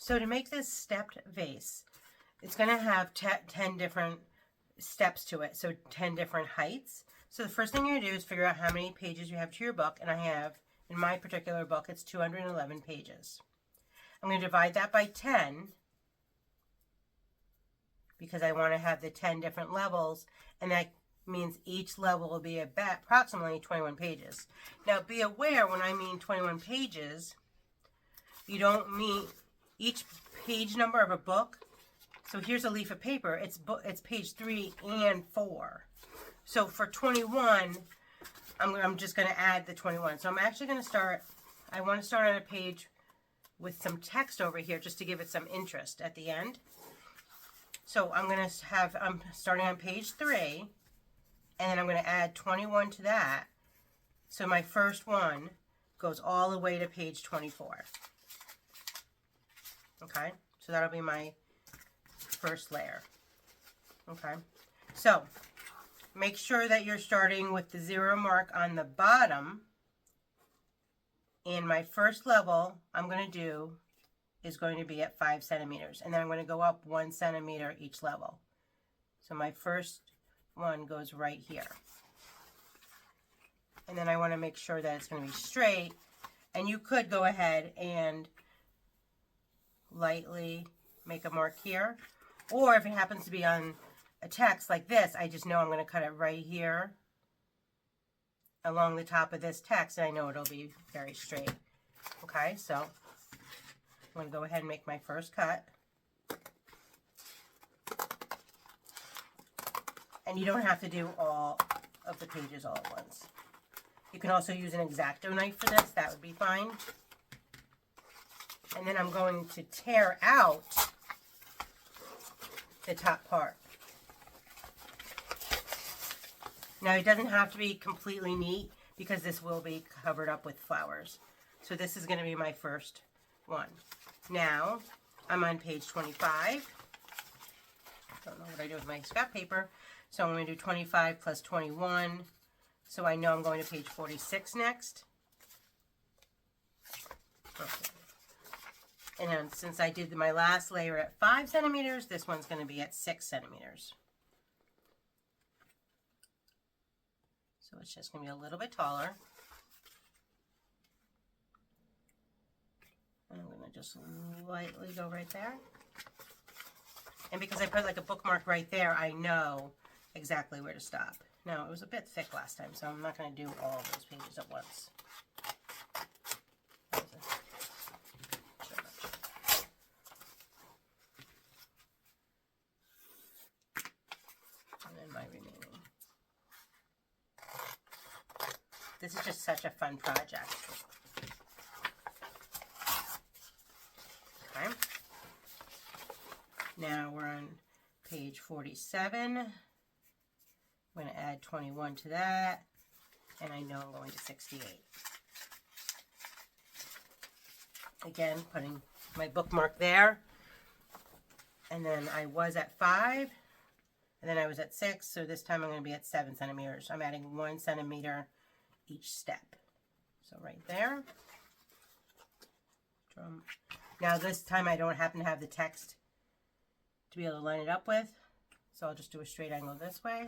So to make this stepped vase, it's going to have 10 different steps to it, so 10 different heights. So the first thing you're going to do is figure out how many pages you have to your book, and I have, in my particular book, it's 211 pages. I'm going to divide that by 10 because I want to have the 10 different levels, and that means each level will be approximately 21 pages. Now be aware, when I mean 21 pages, you don't mean each page number of a book. So here's a leaf of paper. It's page 3 and 4. So for 21, I'm just going to add the 21. So I'm actually going to start, I want to start on a page with some text over here just to give it some interest at the end. So I'm starting on page 3, and then I'm going to add 21 to that. So my first one goes all the way to page 24. Okay, so that'll be my first layer. Okay, so make sure that you're starting with the 0 mark on the bottom. And my first level I'm going to do is going to be at 5 centimeters, and then I'm going to go up 1 centimeter each level. So my first one goes right here, and then I want to make sure that it's going to be straight. And you could go ahead and lightly make a mark here, or if it happens to be on a text like this, I just know I'm going to cut it right here along the top of this text, and I know it'll be very straight. Okay, so I'm going to go ahead and make my first cut. And you don't have to do all of the pages all at once. You can also use an X-Acto knife for this, that would be fine. And then I'm going to tear out the top part. Now it doesn't have to be completely neat because this will be covered up with flowers. So this is going to be my first one. Now I'm on page 25. Don't know what I do with my scrap paper. So I'm going to do 25 plus 21. So I know I'm going to page 46 next. Okay. And then since I did my last layer at 5 centimeters, this one's going to be at 6 centimeters. So it's just going to be a little bit taller. And I'm going to just lightly go right there. And because I put like a bookmark right there, I know exactly where to stop. Now, it was a bit thick last time, so I'm not going to do all of those pages at once. And then my remaining. This is just such a fun project. Okay. Now we're on page 47. I'm going to add 21 to that, and I know I'm going to 68. Again, putting my bookmark there, and then I was at 5, and then I was at 6, so this time I'm going to be at 7 centimeters. I'm adding 1 centimeter each step. So right there. Now this time I don't happen to have the text to be able to line it up with, so I'll just do a straight angle this way.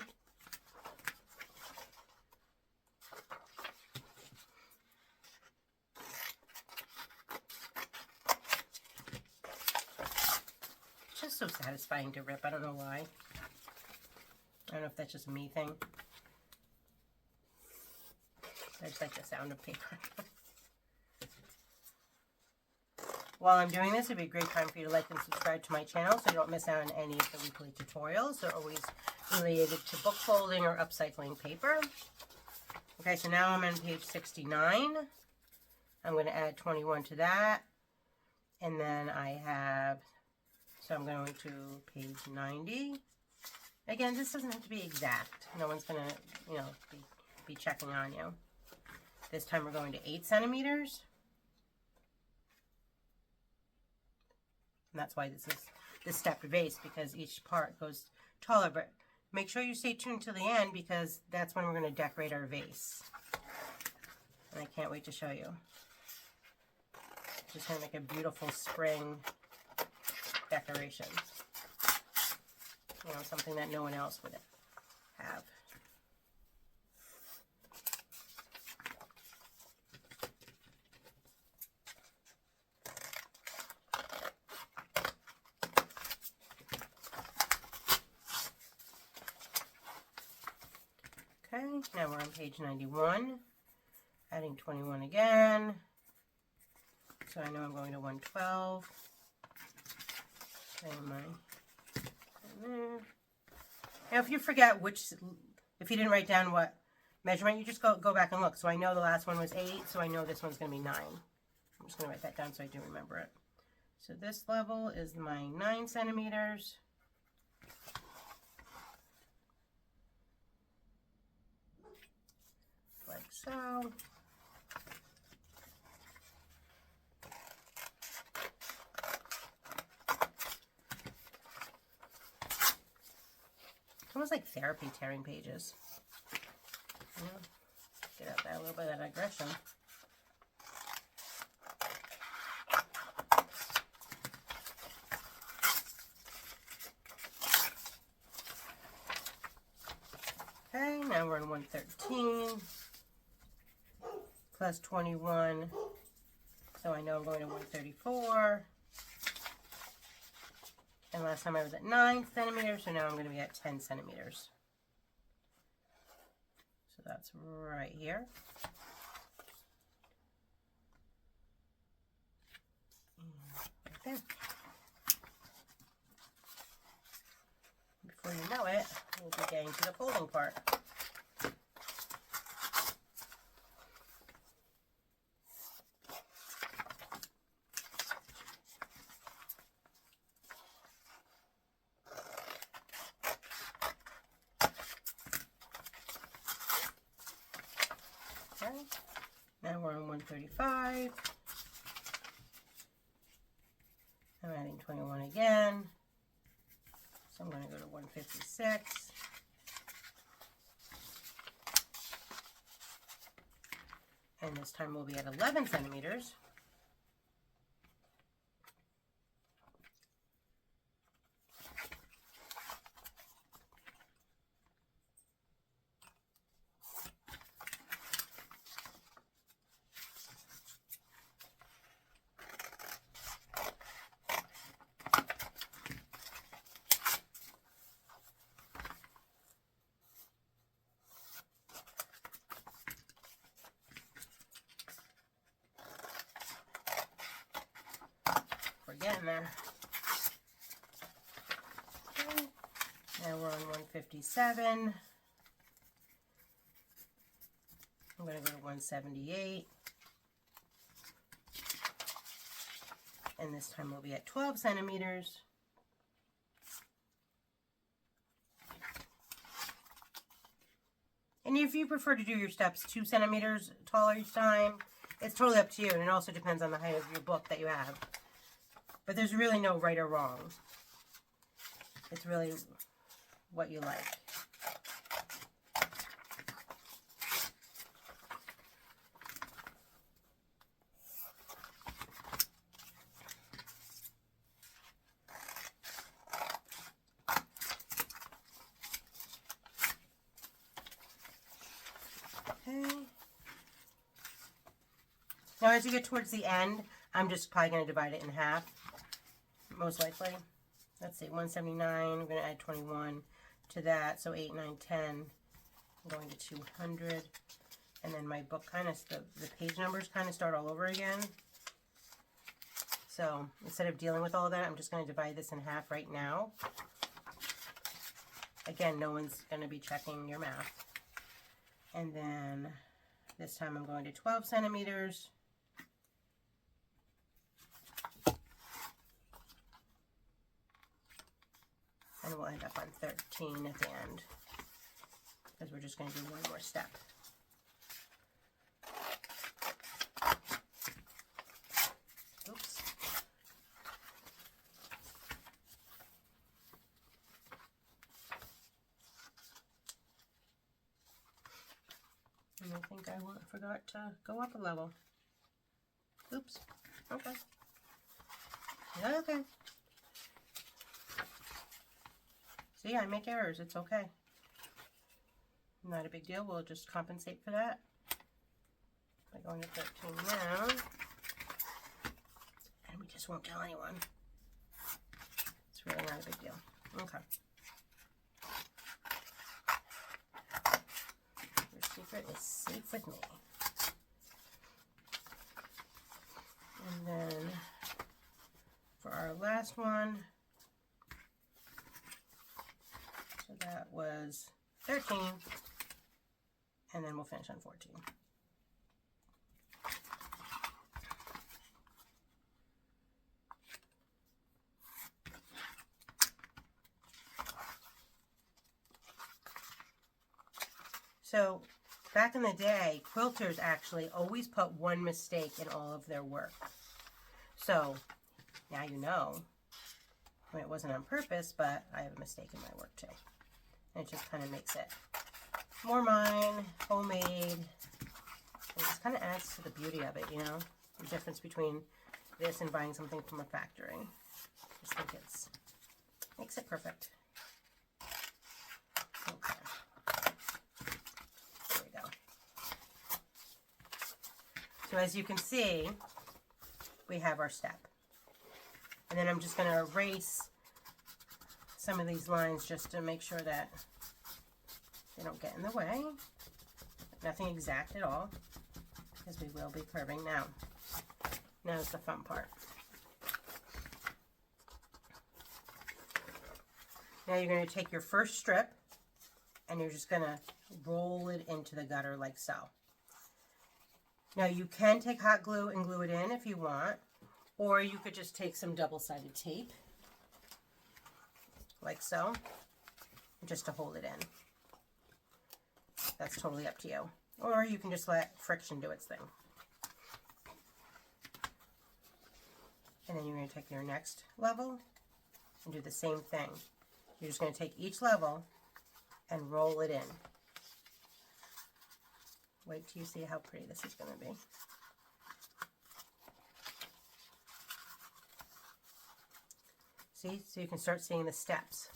It's just so satisfying to rip. I don't know why. I don't know if that's just a me thing. I just like the sound of paper. While I'm doing this, it'd be a great time for you to like and subscribe to my channel so you don't miss out on any of the weekly tutorials. They're always related to book folding or upcycling paper. Okay, so now I'm on page 69. I'm going to add 21 to that. And then I have, so I'm going to page 90. Again, this doesn't have to be exact. No one's going to, be checking on you. This time we're going to 8 centimeters. And that's why this is the stepped vase, because each part goes taller. But make sure you stay tuned to the end, because that's when we're going to decorate our vase. And I can't wait to show you. Just going to make a beautiful spring decoration. You know, something that no one else would have. Okay, now we're on page 91, adding 21 again. So I know I'm going to 112. Now, if you forget if you didn't write down what measurement, you just go back and look. So I know the last one was 8, so I know this one's going to be 9. I'm just going to write that down so I do remember it. So this level is my 9 centimeters. Like so. It's almost like therapy tearing pages. Yeah. Get out that little bit of aggression. Okay, now we're in 113 plus 21. So I know I'm going to 134. And last time I was at 9 centimeters, so now I'm going to be at 10 centimeters. So that's right here. Right there. Before you know it, we'll be getting to the folding part. Okay. Now we're on 135. I'm adding 21 again. So I'm going to go to 156. And this time we'll be at 11 centimeters. Getting there. Okay. Now we're on 157. I'm going to go to 178. And this time we'll be at 12 centimeters. And if you prefer to do your steps 2 centimeters taller each time, it's totally up to you. And it also depends on the height of your book that you have. But there's really no right or wrong. It's really what you like. Okay. Now as you get towards the end, I'm just probably going to divide it in half. Most likely. Let's see, 179, I'm going to add 21 to that, so 8, 9, 10, I'm going to 200, and then my book kind of, the page numbers kind of start all over again. So instead of dealing with all that, I'm just going to divide this in half right now. Again, no one's going to be checking your math. And then this time I'm going to 12 centimeters. And we'll end up on 13 at the end, because we're just going to do one more step. Oops. And I think I forgot to go up a level. Oops. Okay. Okay. See, I make errors. It's okay. Not a big deal. We'll just compensate for that by going to 13 now. And we just won't tell anyone. It's really not a big deal. Okay. Your secret is safe with me. And then for our last one, so that was 13, and then we'll finish on 14. So back in the day, quilters actually always put one mistake in all of their work. So now you know. I mean, it wasn't on purpose, but I have a mistake in my work too. And it just kind of makes it more mine, homemade. And it just kind of adds to the beauty of it, you know? The difference between this and buying something from a factory. I just think it's makes it perfect. Okay. There we go. So as you can see, we have our step. And then I'm just going to erase some of these lines just to make sure that they don't get in the way. Nothing exact at all, because we will be curving now. Now's the fun part. Now you're going to take your first strip and you're just going to roll it into the gutter like so. Now you can take hot glue and glue it in if you want, or you could just take some double-sided tape like so, just to hold it in. That's totally up to you. Or you can just let friction do its thing. And then you're going to take your next level and do the same thing. You're just going to take each level and roll it in. Wait till you see how pretty this is going to be. See? So you can start seeing the steps.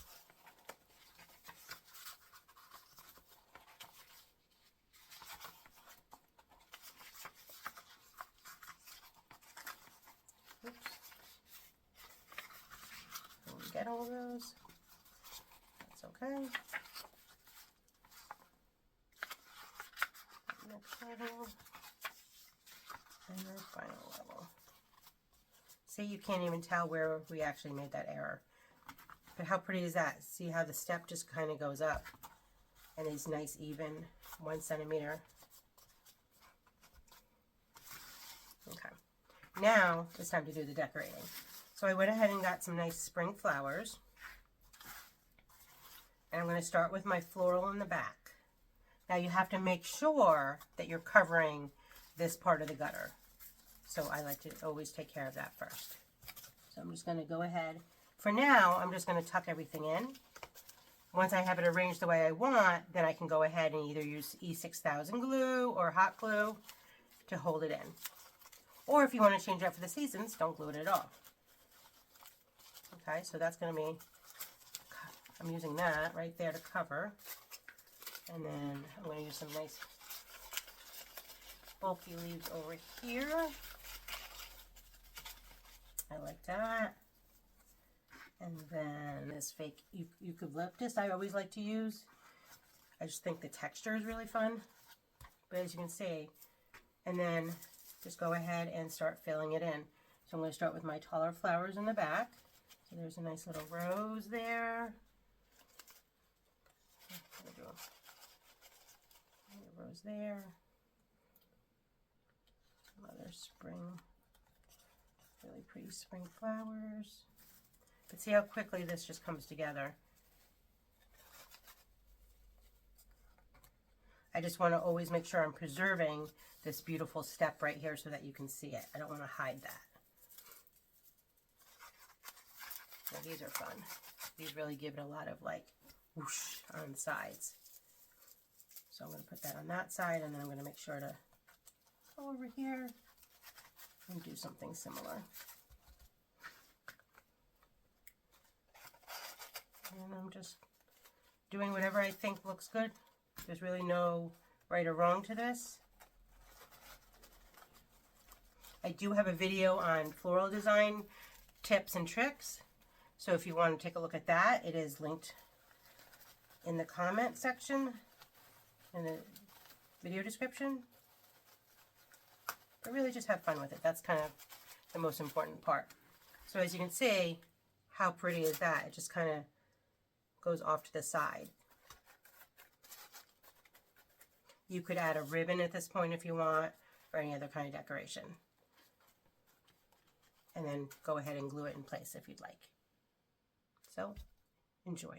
Oops. Don't get all those. That's okay. Next level. And the final level. See, you can't even tell where we actually made that error. But how pretty is that? See how the step just kind of goes up and is nice, even 1 centimeter. Okay. Now it's time to do the decorating. So I went ahead and got some nice spring flowers. And I'm going to start with my floral in the back. Now you have to make sure that you're covering this part of the gutter. So I like to always take care of that first. So I'm just going to go ahead. For now, I'm just going to tuck everything in. Once I have it arranged the way I want, then I can go ahead and either use E6000 glue or hot glue to hold it in. Or if you want to change it up for the seasons, don't glue it at all. Okay, so that's going to be, I'm using that right there to cover. And then I'm going to use some nice bulky leaves over here. I like that. And then this fake eucalyptus I always like to use. I just think the texture is really fun. But as you can see, and then just go ahead and start filling it in. So I'm going to start with my taller flowers in the back. So there's a nice little rose there. A rose there. Some other spring, really pretty spring flowers. But see how quickly this just comes together. I just want to always make sure I'm preserving this beautiful step right here so that you can see it. I don't want to hide that. So these are fun. These really give it a lot of like whoosh on the sides. So I'm going to put that on that side, and then I'm going to make sure to go over here and do something similar. And I'm just doing whatever I think looks good. There's really no right or wrong to this. I do have a video on floral design tips and tricks. So if you want to take a look at that, it is linked in the comment section, in the video description. But really just have fun with it. That's kind of the most important part. So as you can see, how pretty is that? It just kind of goes off to the side. You could add a ribbon at this point if you want, or any other kind of decoration. And then go ahead and glue it in place if you'd like. So, enjoy.